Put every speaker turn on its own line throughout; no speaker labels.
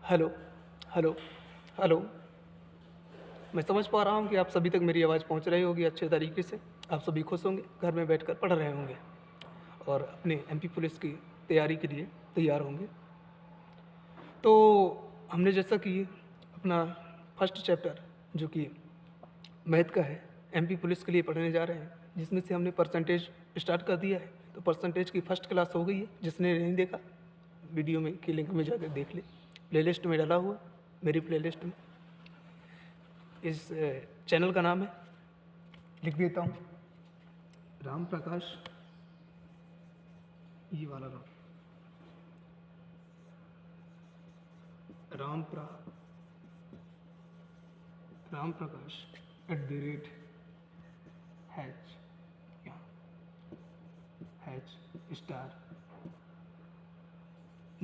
Hello, hello, hello. मैं समझ पा रहा हूँ कि आप सभी तक मेरी आवाज़ पहुँच रही होगी अच्छे तरीके से। आप सभी खुश होंगे, घर में बैठकर पढ़ रहे होंगे और अपने एमपी पुलिस की तैयारी के लिए तैयार होंगे। तो हमने जैसा कि अपना फर्स्ट चैप्टर जो कि मैथ का है, एमपी पुलिस के लिए पढ़ने जा रहे हैं, जिसमें से हमने परसेंटेज स्टार्ट कर दिया है। तो परसेंटेज की फर्स्ट क्लास हो गई है। जिसने नहीं देखा, वीडियो में की लिंक में जाकर देख ले। प्लेलिस्ट में डाला हुआ, मेरी प्लेलिस्ट में। इस चैनल का नाम है, लिख देता हूँ, राम प्रकाश। ये वाला Ram Prakash @ hatch, hatch star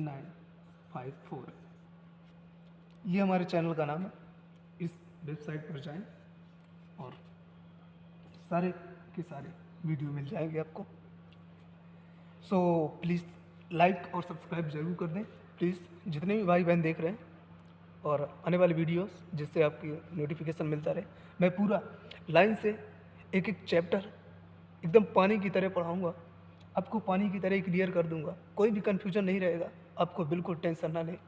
954। ये हमारे चैनल का नाम है। इस वेबसाइट पर जाएं और सारे के सारे वीडियो मिल जाएंगे आपको। सो प्लीज़ लाइक और सब्सक्राइब ज़रूर कर दें। प्लीज़ जितने भी भाई बहन देख रहे हैं, और आने वाले वीडियोस जिससे आपकी नोटिफिकेशन मिलता रहे। मैं पूरा लाइन से एक एक चैप्टर एकदम पानी की तरह पढ़ाऊँगा। आपको पानी की तरह क्लियर कर दूँगा। कोई भी कन्फ्यूजन नहीं रहेगा। आपको बिल्कुल टेंशन ना लें,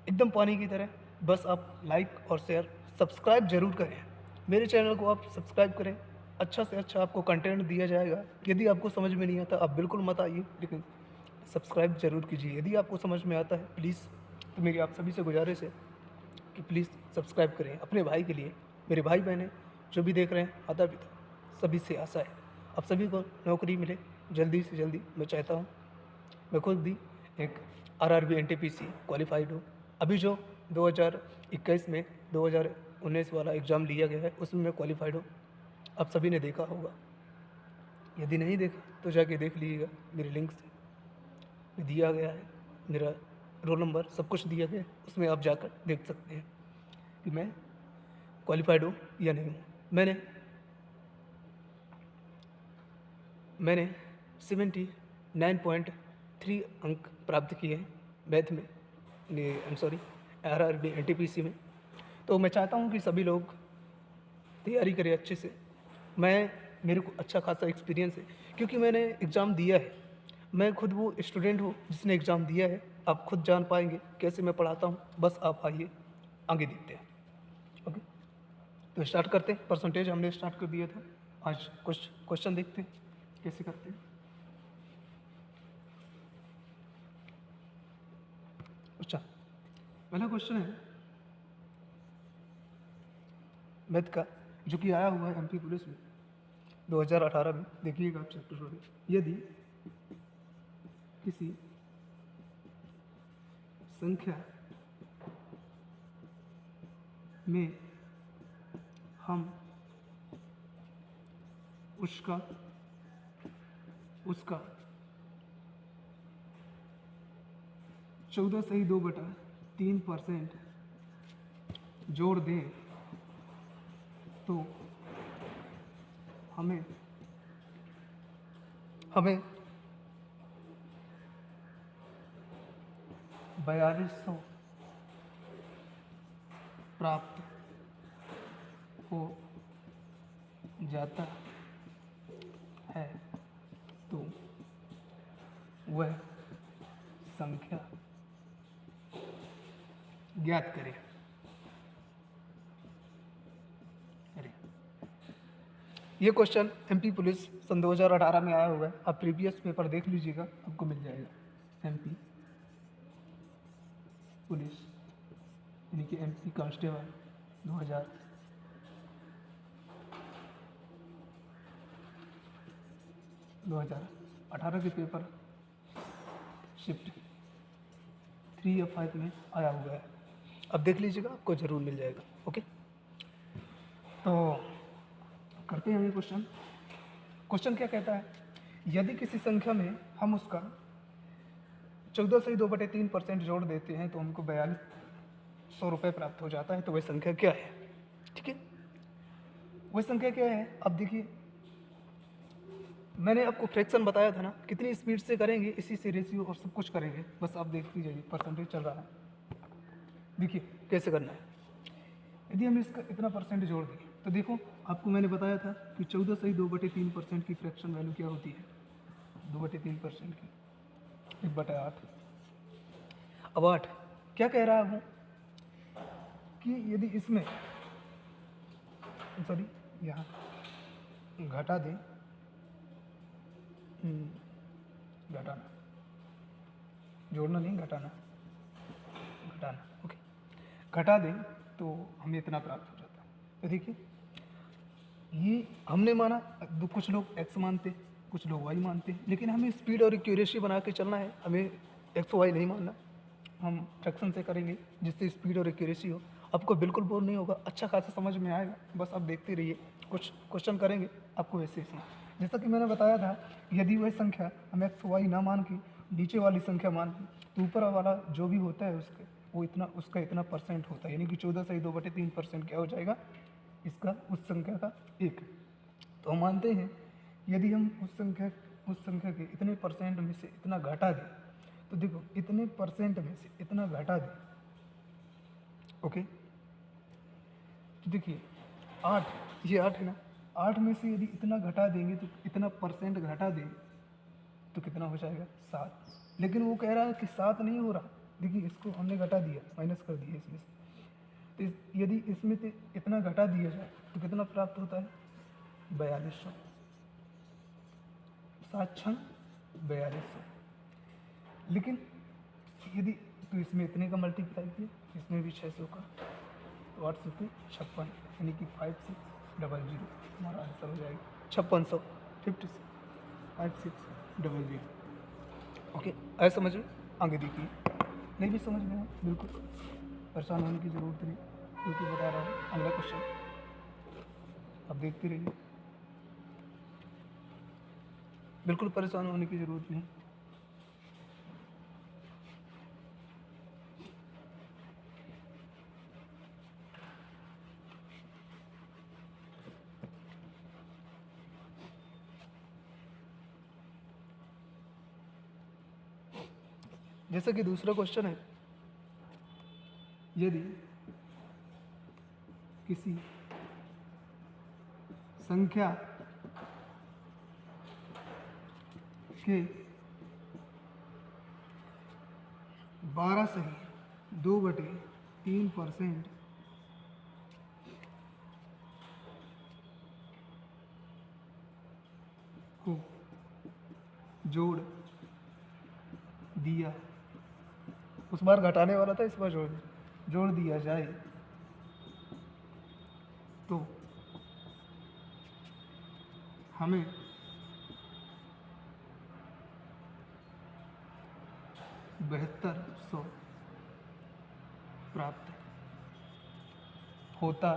एकदम पानी की तरह। बस आप लाइक और शेयर सब्सक्राइब ज़रूर करें। मेरे चैनल को आप सब्सक्राइब करें। अच्छा से अच्छा आपको कंटेंट दिया जाएगा। यदि आपको समझ में नहीं आता, आप बिल्कुल मत आइए, लेकिन सब्सक्राइब ज़रूर कीजिए। यदि आपको समझ में आता है प्लीज़, तो मेरी आप सभी से गुजारिश है कि प्लीज़ सब्सक्राइब करें अपने भाई के लिए। मेरे भाई बहनें जो भी देख रहे हैं, माता पिता, सभी से आशा है आप सभी को नौकरी मिले जल्दी से जल्दी। मैं चाहता हूँ मैं खुद भी एक आरआरबी एनटीपीसी क्वालिफाइड हूँ। अभी जो 2021 में 2019 वाला एग्ज़ाम लिया गया है, उसमें मैं क्वालिफाइड हूँ। आप सभी ने देखा होगा। यदि नहीं देखा तो जाके देख लीजिएगा, मेरे लिंक से दिया गया है। मेरा रोल नंबर सब कुछ दिया गया है, उसमें आप जाकर देख सकते हैं कि मैं क्वालिफाइड हूँ या नहीं हूँ। मैंने 79.3 अंक प्राप्त किए हैं मैथ में, आरआरबी एनटीपीसी में। तो मैं चाहता हूँ कि सभी लोग तैयारी करें अच्छे से। मेरे को अच्छा खासा एक्सपीरियंस है, क्योंकि मैंने एग्ज़ाम दिया है। मैं खुद वो स्टूडेंट हूँ जिसने एग्ज़ाम दिया है। आप खुद जान पाएंगे कैसे मैं पढ़ाता हूँ। बस आप आइए, आगे देखते हैं। ओके, तो स्टार्ट करते हैं। परसेंटेज हमने स्टार्ट कर दिया था। आज कुछ क्वेश्चन देखते हैं कैसे करते हैं। अच्छा, पहला क्वेश्चन है मैथ का, जो कि आया हुआ है एमपी पुलिस में 2018 में। देखिएगा आप चैप्टर थोड़े। यदि किसी संख्या में हम उसका उसका 14.2/3% जोड़ दें, तो हमें हमें 4200 प्राप्त हो जाता है। तो वह संख्या ज्ञात करें। अरे, ये क्वेश्चन एमपी पुलिस सन 2018 में आया हुआ है। आप प्रीवियस पेपर देख लीजिएगा, आपको मिल जाएगा। एमपी पुलिस यानी कि एमपी कांस्टेबल 2018 के पेपर शिफ्ट 3 या 5 में आया हुआ है। अब देख लीजिएगा, आपको ज़रूर मिल जाएगा। ओके, तो करते हैं ये क्वेश्चन। क्वेश्चन क्या कहता है, यदि किसी संख्या में हम उसका 14.2/3% जोड़ देते हैं, तो हमको 4200 रुपये प्राप्त हो जाता है। तो वह संख्या क्या है? ठीक है, वह संख्या क्या है? अब देखिए, मैंने आपको फ्रैक्शन बताया था ना, कितनी स्पीड से करेंगे, इसी से रेशियो और सब कुछ करेंगे। बस आप देखते जाइए, परसेंटेज चल रहा है। देखिए कैसे करना है। यदि हम इसका इतना परसेंट जोड़ दें तो देखो, आपको मैंने बताया था कि 14 सही 2/3% की फ्रैक्शन वैल्यू क्या होती है, 2/3% की 1/8। अब 8 क्या कह रहा हूँ कि यदि इसमें सॉरी यहाँ घटा दें, घटाना, जोड़ना नहीं घटाना, घटाना, ओके, घटा दें तो हमें इतना प्राप्त हो जाता है। तो देखिए ये हमने माना, कुछ लोग x मानते, कुछ लोग y मानते, लेकिन हमें स्पीड और एक्यूरेसी बना के चलना है, हमें x y नहीं मानना। हम फ्रैक्शन से करेंगे जिससे स्पीड और एक्यूरेसी हो। आपको बिल्कुल बोर नहीं होगा, अच्छा खासा समझ में आएगा, बस आप देखते रहिए। कुछ क्वेश्चन करेंगे आपको वैसे ही समझ। जैसा कि मैंने बताया था, यदि वह संख्या हम x y ना मान के नीचे वाली संख्या मान के, तो ऊपर वाला जो भी होता है उसके वो इतना, उसका इतना परसेंट होता है, यानी कि 14 सही 2/3% क्या हो जाएगा इसका, उस संख्या का 1। तो हम मानते हैं यदि हम उस संख्या के इतने परसेंट में से इतना घटा दें, तो देखो इतने परसेंट में से इतना घटा दें, ओके, तो देखिए 8, ये 8 है ना, 8 में से यदि इतना घटा देंगे तो इतना परसेंट घटा देंगे तो कितना हो जाएगा 7। लेकिन वो कह रहा है कि 7 नहीं हो रहा, देखिए इसको हमने घटा दिया, माइनस कर दिया इसमें से। तो यदि इसमें से इतना घटा दिया जाए तो कितना प्राप्त होता है 4200, 7 छंग 4200। लेकिन यदि तो इसमें इतने का मल्टीप्लाई किया, इसमें भी 600 का, तो 8 से 56, यानी कि 5600 हमारा आंसर हो जाएगा 5600, 5600। ओके, आए समझ में? आगे देखिए, नहीं भी समझ में आए बिल्कुल परेशान होने की ज़रूरत नहीं, बिल्कुल बता रहा हूँ। अगला क्वेश्चन अब देखते रहिए, बिल्कुल परेशान होने की ज़रूरत नहीं। जैसा कि दूसरा क्वेश्चन है, यदि किसी संख्या के 12 सही 2/3% को जोड़ दिया, उस बार घटाने वाला था, इस बार जोड़ दिया जाए तो हमें बहत्तर सौ प्राप्त होता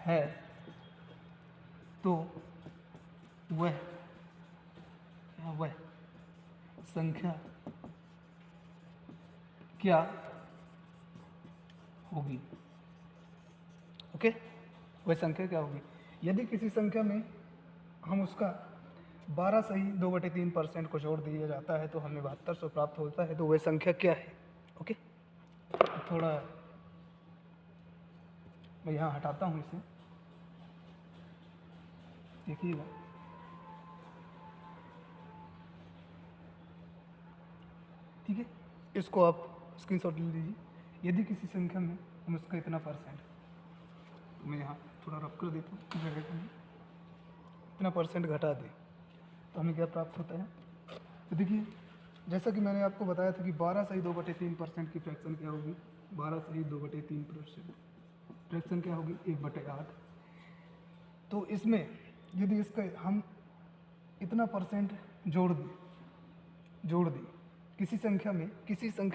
है, तो वह संख्या क्या होगी? ओके, वह संख्या क्या होगी? यदि किसी संख्या में हम उसका 12 सही 2/3% को जोड़ दिया जाता है तो हमें 7200 प्राप्त होता है, तो वह संख्या क्या है? ओके, थोड़ा मैं यहाँ हटाता हूँ इसे, देखिएगा। ठीक है, इसको आप स्क्रीनशॉट ले लीजिए। यदि किसी संख्या में हम उसका इतना परसेंट, तो मैं यहाँ थोड़ा रफ कर देता हूँ जगह को, इतना परसेंट घटा दें तो हमें क्या प्राप्त होता है? तो देखिए, जैसा कि मैंने आपको बताया था कि 12 सही 2/3% की फ्रैक्शन क्या होगी, 12 सही 2/3% फ्रैक्शन क्या होगी 1/8। तो इसमें यदि इसका हम इतना परसेंट जोड़ दें किसी संख्या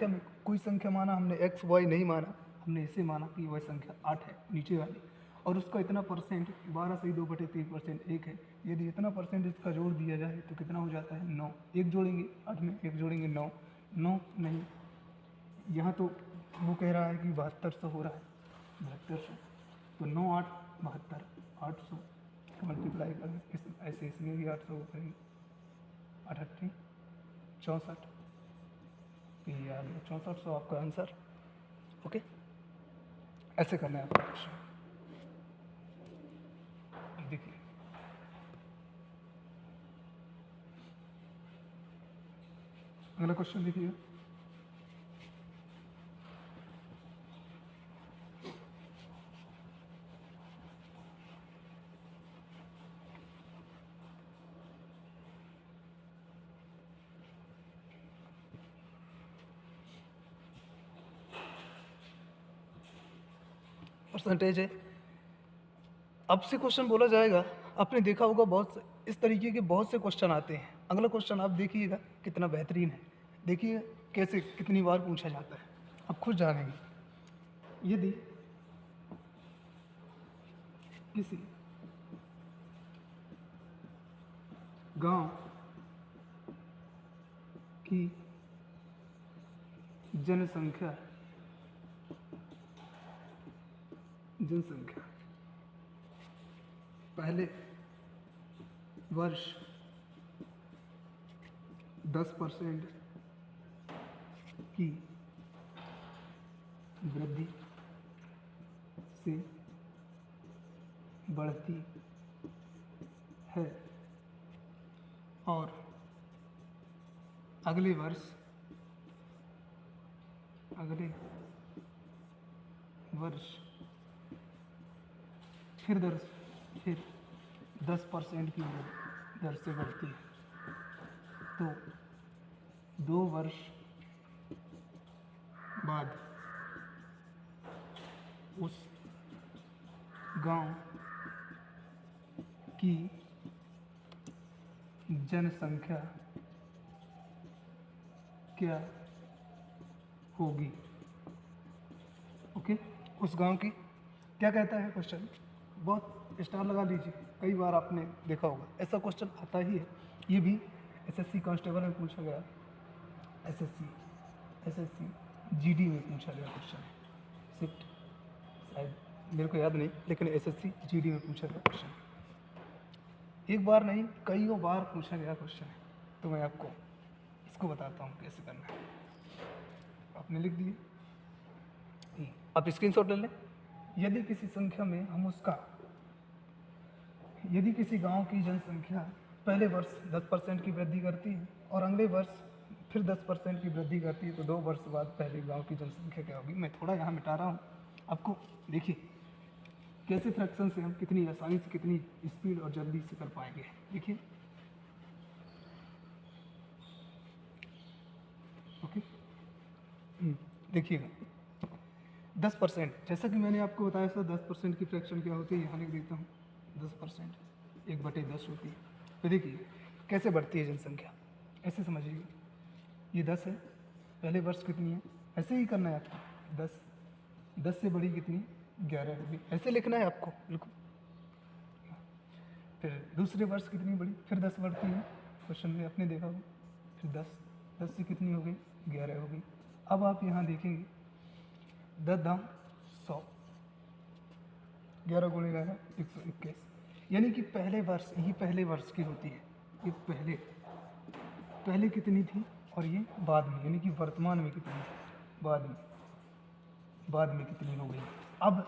में कोई संख्या माना हमने x y नहीं माना, हमने इसे माना कि वह संख्या 8 है नीचे वाली, और उसका इतना परसेंट 12 सही 2/3% 1 है। यदि इतना परसेंट इसका जोड़ दिया जाए तो कितना हो जाता है 9। एक जोड़ेंगे 8 में, एक जोड़ेंगे 9, 9 नहीं, यहाँ तो वो कह रहा है कि 7200 हो रहा है, 7200, तो 9 8 72, 800 मल्टीप्लाई करें ऐसे, इसमें भी 800 करेंगे, 8 8 64, ये आ गया 6400 आपका आंसर। ओके, ऐसे करना है आपका क्वेश्चन। देखिए अगला क्वेश्चन देखिए, परसेंटेज है। अब से क्वेश्चन बोला जाएगा, आपने देखा होगा बहुत से इस तरीके के बहुत से क्वेश्चन आते हैं। अगला क्वेश्चन आप देखिएगा कितना बेहतरीन है, देखिए कैसे कितनी बार पूछा जाता है, आप खुद जानेंगे। यदि किसी गांव की जनसंख्या पहले वर्ष 10% की वृद्धि से बढ़ती है और अगले वर्ष फिर 10% की दर से बढ़ती है, तो 2 वर्ष बाद उस गांव की जनसंख्या क्या होगी। ओके, उस गांव की क्या कहता है क्वेश्चन, बहुत स्टार लगा लीजिए, कई बार आपने देखा होगा ऐसा क्वेश्चन आता ही है। ये भी एसएससी कांस्टेबल में पूछा गया, एसएससी जीडी में पूछा गया क्वेश्चन है, सिट शायद मेरे को याद नहीं, लेकिन एसएससी जीडी में पूछा गया क्वेश्चन, एक बार नहीं कई बार पूछा गया क्वेश्चन है। तो मैं आपको इसको बताता हूँ कैसे करना है। आपने लिख दिए, आप स्क्रीनशॉट ले लें। यदि किसी संख्या में हम यदि किसी गांव की जनसंख्या पहले वर्ष 10% की वृद्धि करती है और अगले वर्ष फिर 10% की वृद्धि करती है, तो 2 वर्ष बाद पहले गांव की जनसंख्या क्या होगी। मैं थोड़ा यहाँ मिटा रहा हूँ, आपको देखिए कैसे फ्रैक्शन से हम कितनी आसानी से, कितनी स्पीड और जल्दी से कर पाएंगे। देखिए ओके, देखिएगा 10%, जैसा कि मैंने आपको बताया था 10% की फ्रैक्शन क्या होती है, यहाँ लिख देता हूँ 10% 1/10 होती है। तो देखिए कैसे बढ़ती है जनसंख्या, ऐसे समझिए, ये 10 है, पहले वर्ष कितनी है, ऐसे ही करना है आपको। 10 से बड़ी कितनी, 11 होगी, ऐसे लिखना है आपको बिल्कुल। फिर दूसरे वर्ष कितनी बड़ी, फिर 10 बढ़ती है, क्वेश्चन में आपने देखा होगा, फिर 10 से कितनी हो गई, 11 हो गई। अब आप यहाँ देखेंगे 10 दाम 100, 11 गुणे 11 121, यानी कि पहले वर्ष, ये पहले वर्ष की होती है, ये पहले कितनी थी और ये बाद में, यानी कि वर्तमान में कितनी थी, बाद में कितनी हो गई। अब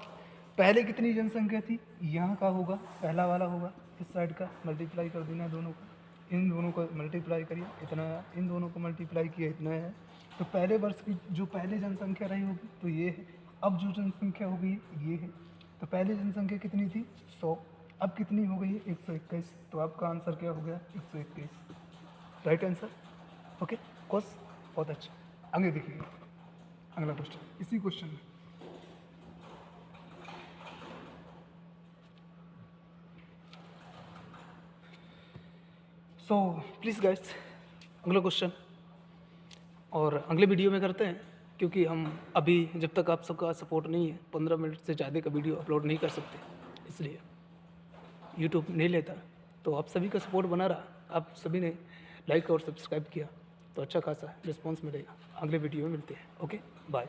पहले कितनी जनसंख्या थी, यहाँ का होगा, पहला वाला होगा, इस साइड का मल्टीप्लाई कर देना है दोनों को, इन दोनों को मल्टीप्लाई करिए, इतना है, इन दोनों को मल्टीप्लाई किया, इतना है। तो पहले वर्ष की जो पहले जनसंख्या रही होगी तो ये है, अब जो जनसंख्या हो गई ये है। तो पहले जनसंख्या कितनी थी 100, अब कितनी हो गई है 121, तो आपका आंसर क्या हो गया 121, राइट आंसर। ओके कोर्स, बहुत अच्छा। आगे देखिए अगला क्वेश्चन, इसी क्वेश्चन में सो प्लीज़ गाइस अगला क्वेश्चन और अगले वीडियो में करते हैं, क्योंकि हम अभी जब तक आप सबका सपोर्ट नहीं है 15 मिनट से ज़्यादा का वीडियो अपलोड नहीं कर सकते, इसलिए यूट्यूब नहीं लेता। तो आप सभी का सपोर्ट बना रहा, आप सभी ने लाइक और सब्सक्राइब किया, तो अच्छा खासा रिस्पॉन्स मिलेगा। अगले वीडियो में मिलते हैं, ओके बाय।